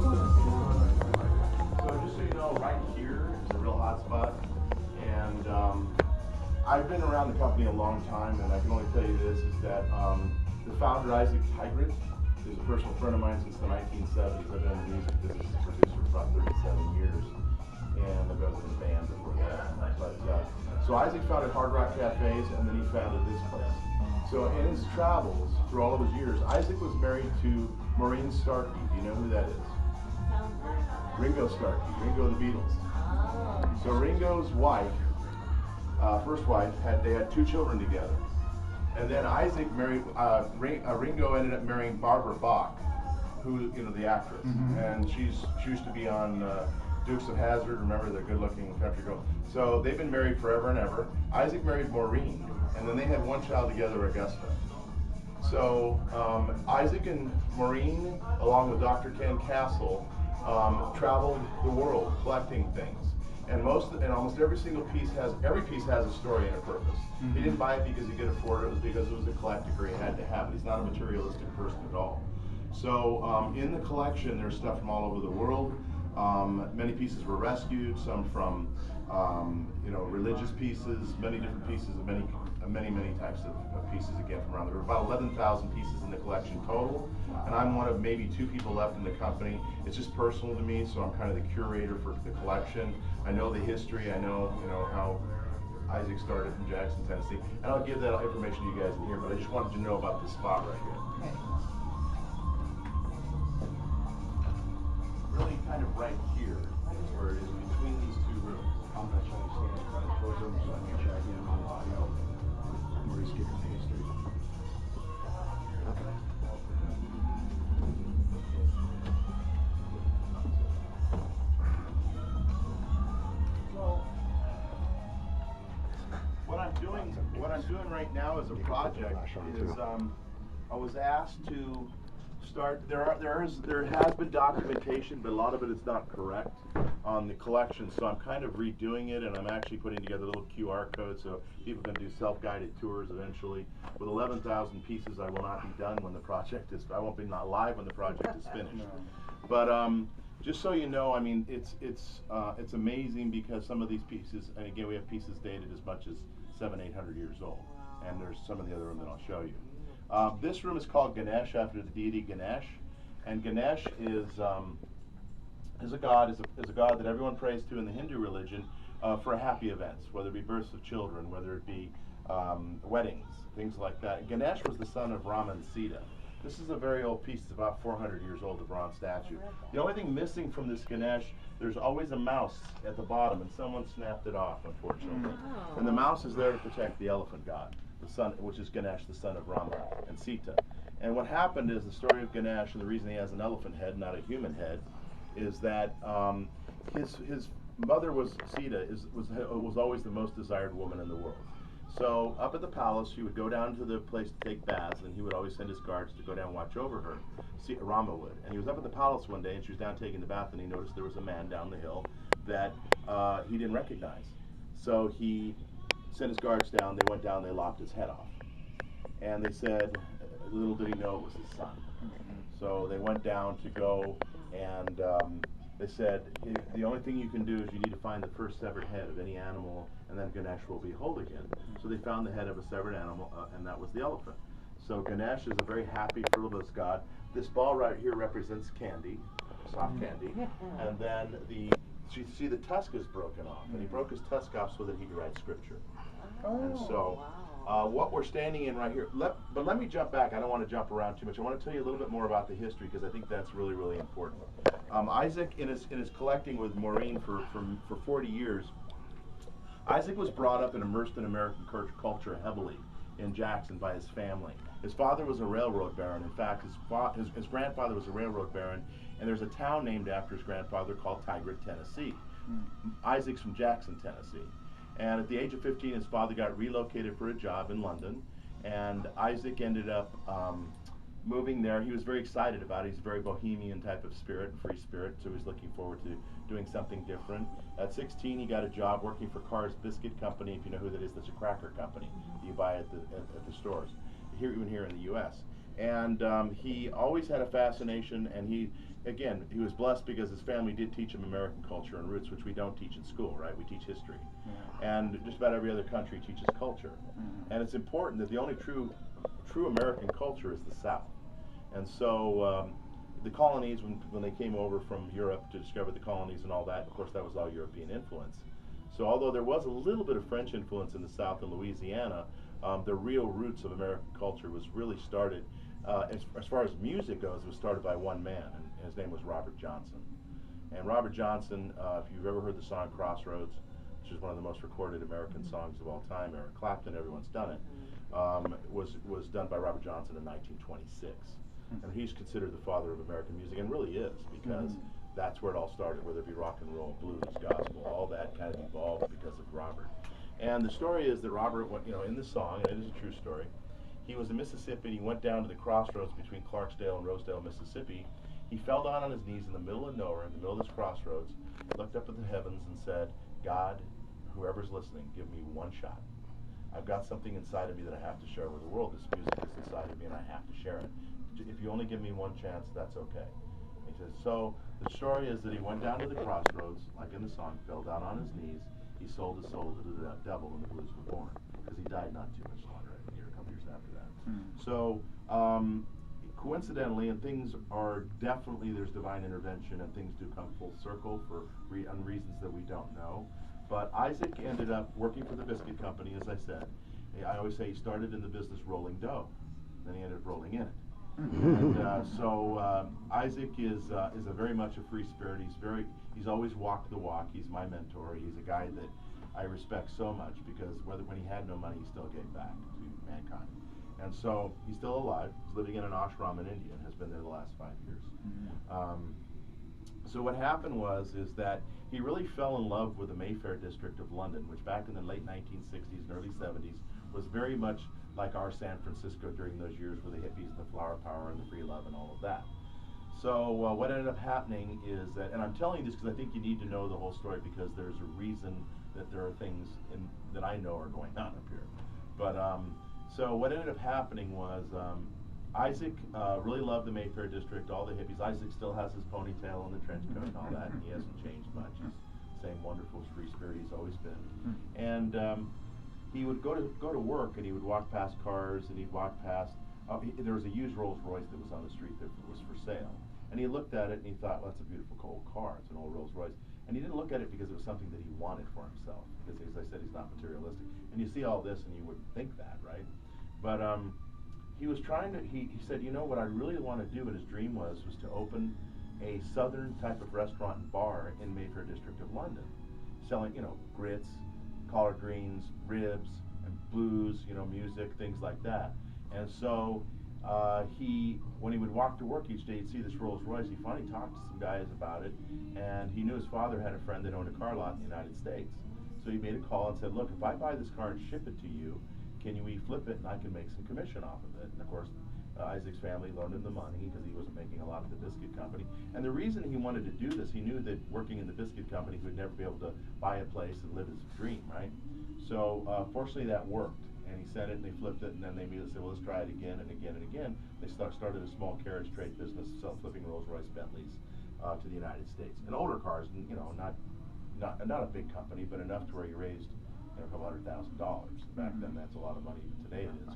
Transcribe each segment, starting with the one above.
So just so you know, right here is a real hot spot, and I've been around the company a long time, and I can only tell you this, is that the founder, Isaac Tigrit, is a personal friend of mine since the 1970s. I've been in the music business as a producer for about 37 years, and I've been in the band before that. But, so Isaac founded Hard Rock Cafes, and then he founded this place. So in his travels, through all of his years, Isaac was married to Maureen Starkey. Do you know who that is? Ringo Starkey, Ringo of the Beatles. So Ringo's wife, first wife, they had 2 children together. And then Isaac married, Ringo ended up marrying Barbara Bach, who, the actress. And she used to be on Dukes of Hazzard, remember, the good-looking country girl. So they've been married forever and ever. Isaac married Maureen, and then they had 1 child together, Augusta. So Isaac and Maureen, along with Dr. Ken Castle, traveled the world collecting things. And almost every single piece has a story and a purpose. He didn't buy it because he could afford it. It was because it was a collector. He had to have it. He's not a materialistic person at all. So in the collection, there's stuff from all over the world. Many pieces were rescued. Some from religious pieces. Many different pieces of many types of pieces again from around the world. About 11,000 pieces in the collection total. And I'm one of maybe 2 people left in the company. It's just personal to me, so I'm kind of the curator for the collection. I know the history. I know how Isaac started from Jackson, Tennessee, and I'll give that information to you guys in here. But I just wanted you to know about this spot right here. Okay. Really, kind of right here is where it is between these 2 rooms. I'm going to try to stand right towards them so I can check in on the audio where he's giving the history. So, what I'm doing right now as a project is I was asked to start. There has been documentation, but a lot of it is not correct on the collection. So I'm kind of redoing it, and I'm actually putting together little QR codes so people can do self-guided tours eventually. With 11,000 pieces, I will not be done when the project is. I won't be not live when the project is finished. But just so you know, I mean, it's amazing because some of these pieces, and again, we have pieces dated as much as 700-800 years old, and there's some in the other room that I'll show you. This room is called Ganesh after the deity Ganesh, and Ganesh is a god that everyone prays to in the Hindu religion for happy events, whether it be births of children, whether it be weddings, things like that. Ganesh was the son of Rama and Sita. This is a very old piece. It's about 400 years old, the bronze statue. The only thing missing from this Ganesh, there's always a mouse at the bottom, and someone snapped it off, unfortunately. And the mouse is there to protect the elephant god, the son, which is Ganesh, the son of Rama and Sita. And what happened is the story of Ganesh, and the reason he has an elephant head, not a human head, is that his mother was Sita, was always the most desired woman in the world. So up at the palace, she would go down to the place to take baths, and he would always send his guards to go down and watch over her. Rama would. And he was up at the palace one day, and she was down taking the bath, and he noticed there was a man down the hill that he didn't recognize. So he sent his guards down. They went down. They lopped his head off. And they said, little did he know it was his son. So they went down to go, and they said, the only thing you can do is you need to find the first severed head of any animal, and then Ganesh will be whole again. So they found the head of a severed animal, and that was the elephant. So Ganesh is a very happy, frivolous god. This ball right here represents candy, soft candy, and then you see the tusk is broken off, and he broke his tusk off so that he could write scripture. And so what we're standing in right here, but let me jump back. I don't want to jump around too much. I want to tell you a little bit more about the history because I think that's really, really important. Isaac, in his collecting with Maureen for 40 years, Isaac was brought up and immersed in American culture heavily in Jackson by his family. His father was a railroad baron. In fact, his grandfather was a railroad baron, and there's a town named after his grandfather called Tigrit, Tennessee. Isaac's from Jackson, Tennessee. And at the age of 15, his father got relocated for a job in London, and Isaac ended up moving there. He was very excited about it. He's a very bohemian type of spirit, free spirit, so he's looking forward to doing something different. At 16, he got a job working for Carr's Biscuit Company. If you know who that is, that's a cracker company you buy at the stores, even here in the U.S. And he always had a fascination, and again, he was blessed because his family did teach him American culture and roots, which we don't teach in school, right? We teach history. Yeah. And just about every other country teaches culture. And it's important that the only true American culture is the South. And so the colonies, when they came over from Europe to discover the colonies and all that, of course that was all European influence. So although there was a little bit of French influence in the South and Louisiana, the real roots of American culture was really started, as far as music goes, it was started by one man, and his name was Robert Johnson. And Robert Johnson, if you've ever heard the song Crossroads, which is one of the most recorded American songs of all time, Eric Clapton, everyone's done it, was done by Robert Johnson in 1926. And he's considered the father of American music, and really is, because that's where it all started, whether it be rock and roll, blues, gospel, all that kind of evolved because of Robert. And the story is that Robert, in the song, and it is a true story, he was in Mississippi, and he went down to the crossroads between Clarksdale and Rosedale, Mississippi. He fell down on his knees in the middle of nowhere, in the middle of this crossroads, looked up at the heavens and said, God, whoever's listening, give me one shot. I've got something inside of me that I have to share with the world. This music is inside of me, and I have to share it. If you only give me one chance, that's okay. He says, so the story is that he went down to the crossroads, like in the song, fell down on his knees. He sold his soul to the devil, and the blues were born, because he died not too much longer, a couple years after that. So coincidentally, and things are definitely, there's divine intervention, and things do come full circle for on reasons that we don't know. But Isaac ended up working for the biscuit company, as I said. I always say he started in the business rolling dough, then he ended up rolling in it. And Isaac is a very much a free spirit. He's always walked the walk. He's my mentor. He's a guy that I respect so much, because when he had no money, he still gave back to mankind. And so he's still alive. He's living in an ashram in India and has been there the last 5 years. So what happened is that he really fell in love with the Mayfair district of London, which back in the late 1960s and early 70s was very much like our San Francisco during those years with the hippies and the flower power and the free love and all of that. So what ended up happening is that, and I'm telling you this because I think you need to know the whole story, because there's a reason that there are things that I know are going on up here. But so what ended up happening was Isaac really loved the Mayfair district, all the hippies. Isaac still has his ponytail and the trench coat and all that, and he hasn't changed much. He's the same wonderful free spirit he's always been. And he would go to work, and he would walk past cars, and he'd walk past. There was a used Rolls Royce that was on the street that was for sale, and he looked at it and he thought, well, that's a beautiful old car. It's an old Rolls Royce, and he didn't look at it because it was something that he wanted for himself. Because, as I said, he's not materialistic. And you see all this, and you wouldn't think that, right? But he was trying to. He said, what I really want to do, and his dream was to open a southern type of restaurant and bar in Mayfair district of London, selling grits, collard greens, ribs, and blues, music, things like that. And so when he would walk to work each day, he'd see this Rolls Royce. He finally talked to some guys about it, and he knew his father had a friend that owned a car lot in the United States. So he made a call and said, look, if I buy this car and ship it to you, can we flip it and I can make some commission off of it? And of course, Isaac's family loaned him the money because he wasn't making a lot at the biscuit company. And the reason he wanted to do this, he knew that working in the biscuit company, he would never be able to buy a place and live his dream, right? So fortunately that worked. And he sent it, and they flipped it, and then they immediately said, well, let's try it again and again and again. They started a small carriage trade business, flipping Rolls Royce Bentleys to the United States. And older cars, not a big company, but enough to where he raised a couple $100,000. Back then, that's a lot of money. Even today, it is.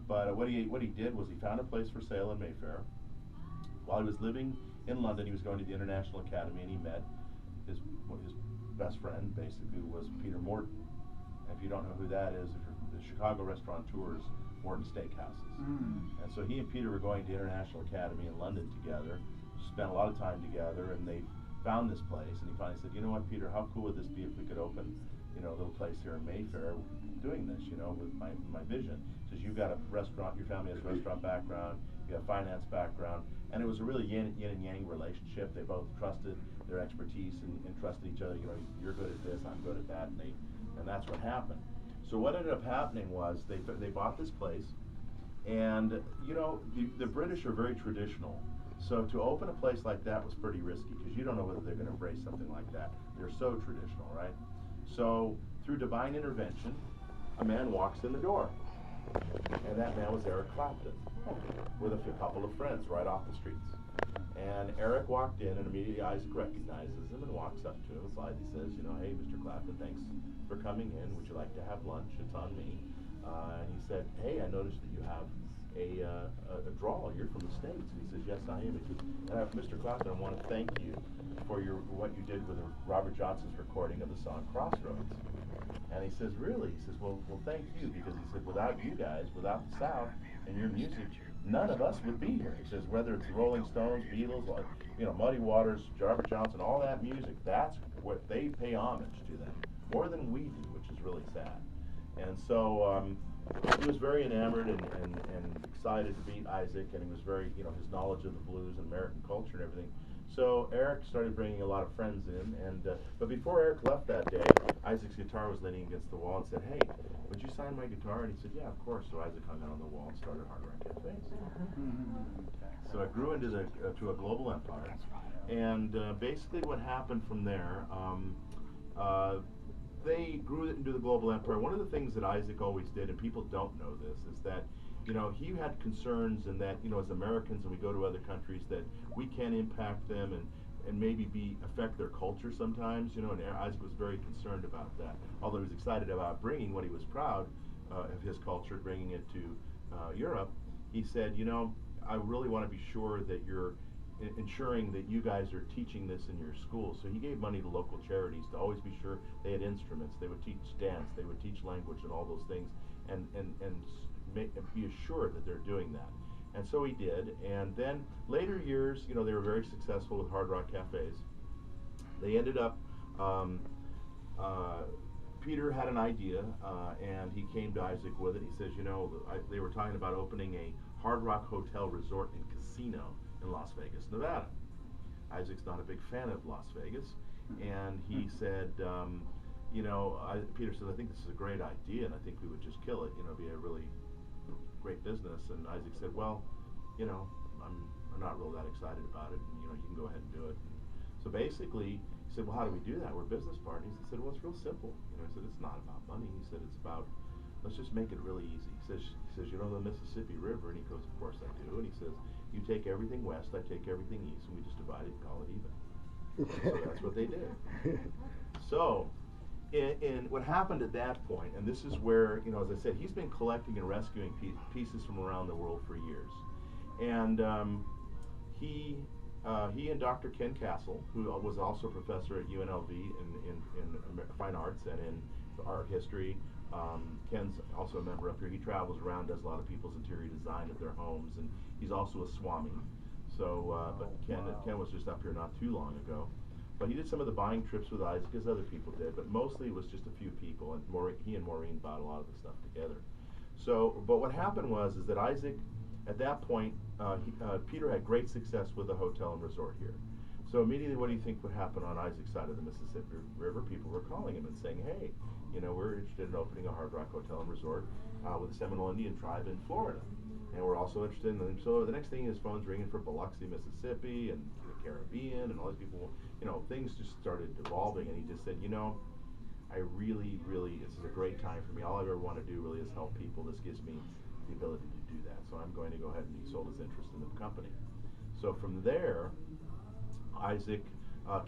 But what he did was he found a place for sale in Mayfair. While he was living in London, he was going to the International Academy, and he met his best friend, basically, was Peter Morton. And if you don't know who that is, the Chicago restaurateurs, Morton Steakhouses. And so he and Peter were going to International Academy in London together, spent a lot of time together, and they found this place, and he finally said, you know what, Peter, how cool would this be if we could open a little place here in Mayfair doing this, with my vision. He says, you've got a restaurant, your family has a restaurant background, you have finance background, and it was a really yin and yang relationship. They both trusted their expertise and trusted each other. You're good at this, I'm good at that, and that's what happened. So what ended up happening was they bought this place, and the British are very traditional. So to open a place like that was pretty risky, because you don't know whether they're going to embrace something like that. They're so traditional, right? So through divine intervention, a man walks in the door, and that man was Eric Clapton with a couple of friends right off the streets. And Eric walked in, and immediately Isaac recognizes him and walks up to him. He says, you know, hey, Mr. Clapton, thanks for coming in. Would you like to have lunch? It's on me. And he said, hey, I noticed that you have a drawl. You're from the States. And he says, yes, I am. He says, Mr. Clapton, I want to thank you for what you did with Robert Johnson's recording of the song Crossroads. And he says, really? He says, well, thank you, because he said, without you guys, without the South and your music, none of us would be here. He says, whether it's the Rolling Stones, Beatles, you know, Muddy Waters, Robert Johnson, all that music, that's what they pay homage to them, more than we do, which is really sad. And so he was very enamored and excited to meet Isaac, and he was very, you know, his knowledge of the blues and American culture and everything. So Eric started bringing a lot of friends in, and but before Eric left that day, Isaac's guitar was leaning against the wall and said, hey, would you sign my guitar? And he said, yeah, of course. So Isaac hung it on the wall and started Hard Rock Cafes. So it grew into to a global empire. And basically what happened from there, they grew it into the global empire. One of the things that Isaac always did, and people don't know this, is that, you know, he had concerns and that, you know, as Americans, and we go to other countries, that we can impact them and maybe affect their culture sometimes, you know, and Isaac was very concerned about that. Although he was excited about bringing what he was proud of his culture, bringing it to Europe, he said, you know, I really want to be sure that you're ensuring that you guys are teaching this in your schools. So he gave money to local charities to always be sure they had instruments, they would teach dance, they would teach language and all those things, and be assured that they're doing that. And so he did. And then later years, you know, they were very successful with Hard Rock Cafes. They ended up, Peter had an idea, and he came to Isaac with it. He says, you know, they were talking about opening a Hard Rock hotel, resort, and casino in Las Vegas, Nevada. Isaac's not a big fan of Las Vegas, and he said, you know, Peter said, I think this is a great idea, and I think we would just kill it, you know, be a really great business. And Isaac said, well, you know, I'm not real that excited about it, and, you know, you can go ahead and do it. So basically, he said, well, how do we do that? We're business partners. He said, well, it's real simple. You know, he said, it's not about money. He said, it's about, let's just make it really easy. He says, you know the Mississippi River? And he goes, of course I do. And he says, you take everything west, I take everything east, and we just divide it and call it even. So that's what they did. So, in what happened at that point, and this is where, you know, as I said, he's been collecting and rescuing pieces from around the world for years. And he and Dr. Ken Castle, who was also a professor at UNLV in fine arts and in art history, Ken's also a member up here. He travels around, does a lot of people's interior design of their homes, and he's also a Swami. So, but Ken was just up here not too long ago. But he did some of the buying trips with Isaac, as other people did, but mostly it was just a few people, and he and Maureen bought a lot of the stuff together. So, but what happened was that Isaac, at that point, Peter had great success with the hotel and resort here. So immediately, what do you think would happen on Isaac's side of the Mississippi River? People were calling him and saying, hey, you know, we're interested in opening a Hard Rock hotel and resort with the Seminole Indian tribe in Florida. And we're also interested in them. So the next thing, his phone's ringing for Biloxi, Mississippi, and the Caribbean, and all these people, you know, things just started evolving. And he just said, you know, I really, this is a great time for me. All I ever want to do really is help people. This gives me the ability to do that. So I'm going to go ahead, and he sold his interest in the company. So from there, Isaac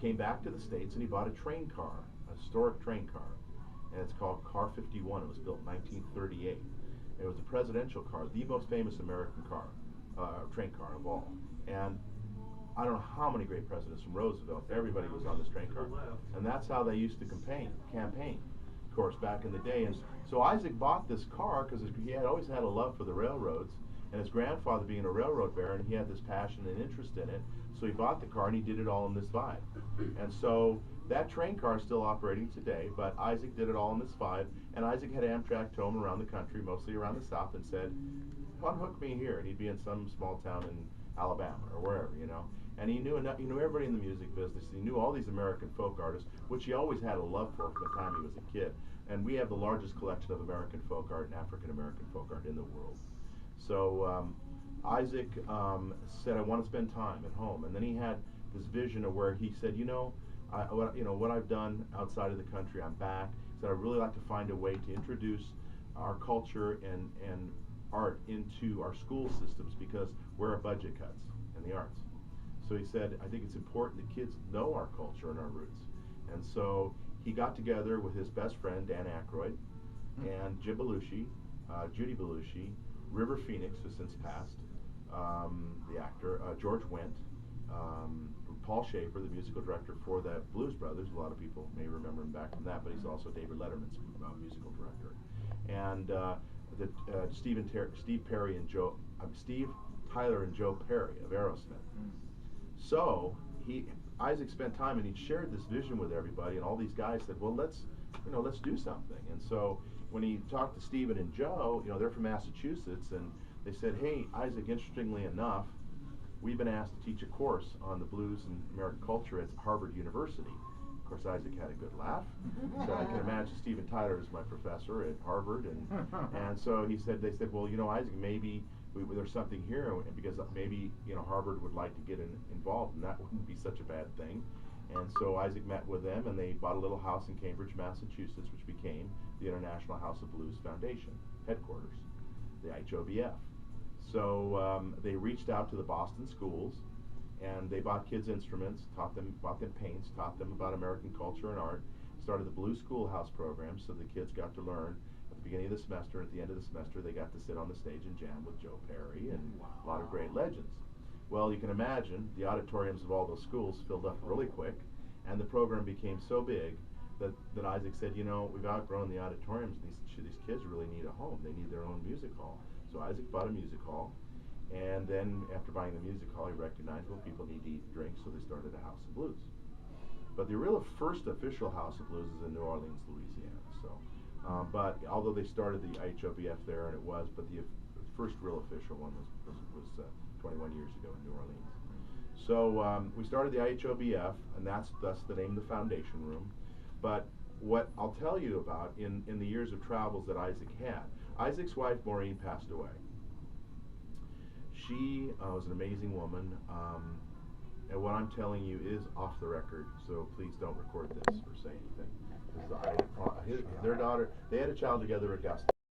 came back to the States, and he bought a train car, a historic train car. And it's called Car 51. It was built in 1938. It was a presidential car, the most famous American car, train car of all. And I don't know how many great presidents, from Roosevelt, everybody was on this train car. And that's how they used to campaign, of course, back in the day. And so Isaac bought this car because he had always had a love for the railroads. And his grandfather, being a railroad baron, he had this passion and interest in it. So he bought the car, and he did it all in this vibe. And so that train car is still operating today, but Isaac did it all in this vibe. And Isaac had Amtrak tow him around the country, mostly around the South, and said, unhook me here. And he'd be in some small town in Alabama or wherever, you know. And he knew enough, he knew everybody in the music business. He knew all these American folk artists, which he always had a love for from the time he was a kid. And we have the largest collection of American folk art and African American folk art in the world. So Isaac said, I want to spend time at home. And then he had this vision of where he said, you know, what I've done outside of the country, I'm back. He said, I'd really like to find a way to introduce our culture and art into our school systems, because where are budget cuts in the arts? So he said, I think it's important that kids know our culture and our roots. And so he got together with his best friend, Dan Aykroyd, and Jim Belushi, Judy Belushi, River Phoenix, who's since passed, the actor, George Wendt, Paul Schaefer, the musical director for the Blues Brothers. A lot of people may remember him back from that, but he's also David Letterman's musical director. And Steve Tyler and Joe Perry of Aerosmith. So Isaac spent time and he shared this vision with everybody, and all these guys said, well, let's do something. And so when he talked to Stephen and Joe, they're from Massachusetts, and they said, hey, Isaac, interestingly enough, we've been asked to teach a course on the blues and American culture at Harvard University. Of course, Isaac had a good laugh. So I can imagine Stephen Tyler is my professor at Harvard, and so they said, well, Isaac, maybe there's something here, because maybe Harvard would like to get involved, and that wouldn't be such a bad thing. And so Isaac met with them, and they bought a little house in Cambridge, Massachusetts, which became the International House of Blues Foundation headquarters, the IHOBF. So they reached out to the Boston schools, and they bought kids instruments, bought them paints, taught them about American culture and art, started the Blue Schoolhouse program, so the kids got to learn at the beginning of the semester, and at the end of the semester they got to sit on the stage and jam with Joe Perry and a lot of great legends. Well, you can imagine the auditoriums of all those schools filled up really quick, and the program became so big that Isaac said, we've outgrown the auditoriums, and these kids really need a home. They need their own music hall. So Isaac bought a music hall, and then after buying the music hall, he recognized, well, people need to eat and drink, so they started a House of Blues. But the real first official House of Blues is in New Orleans, Louisiana. So, but although they started the IHOBF there, and but the first real official one was 21 years ago in New Orleans. So we started the IHOBF, and that's thus the name of the foundation room. But what I'll tell you about in the years of travels that Isaac had, Isaac's wife Maureen passed away. She was an amazing woman, and what I'm telling you is off the record, so please don't record this or say anything. Their daughter, they had a child together, Augusta.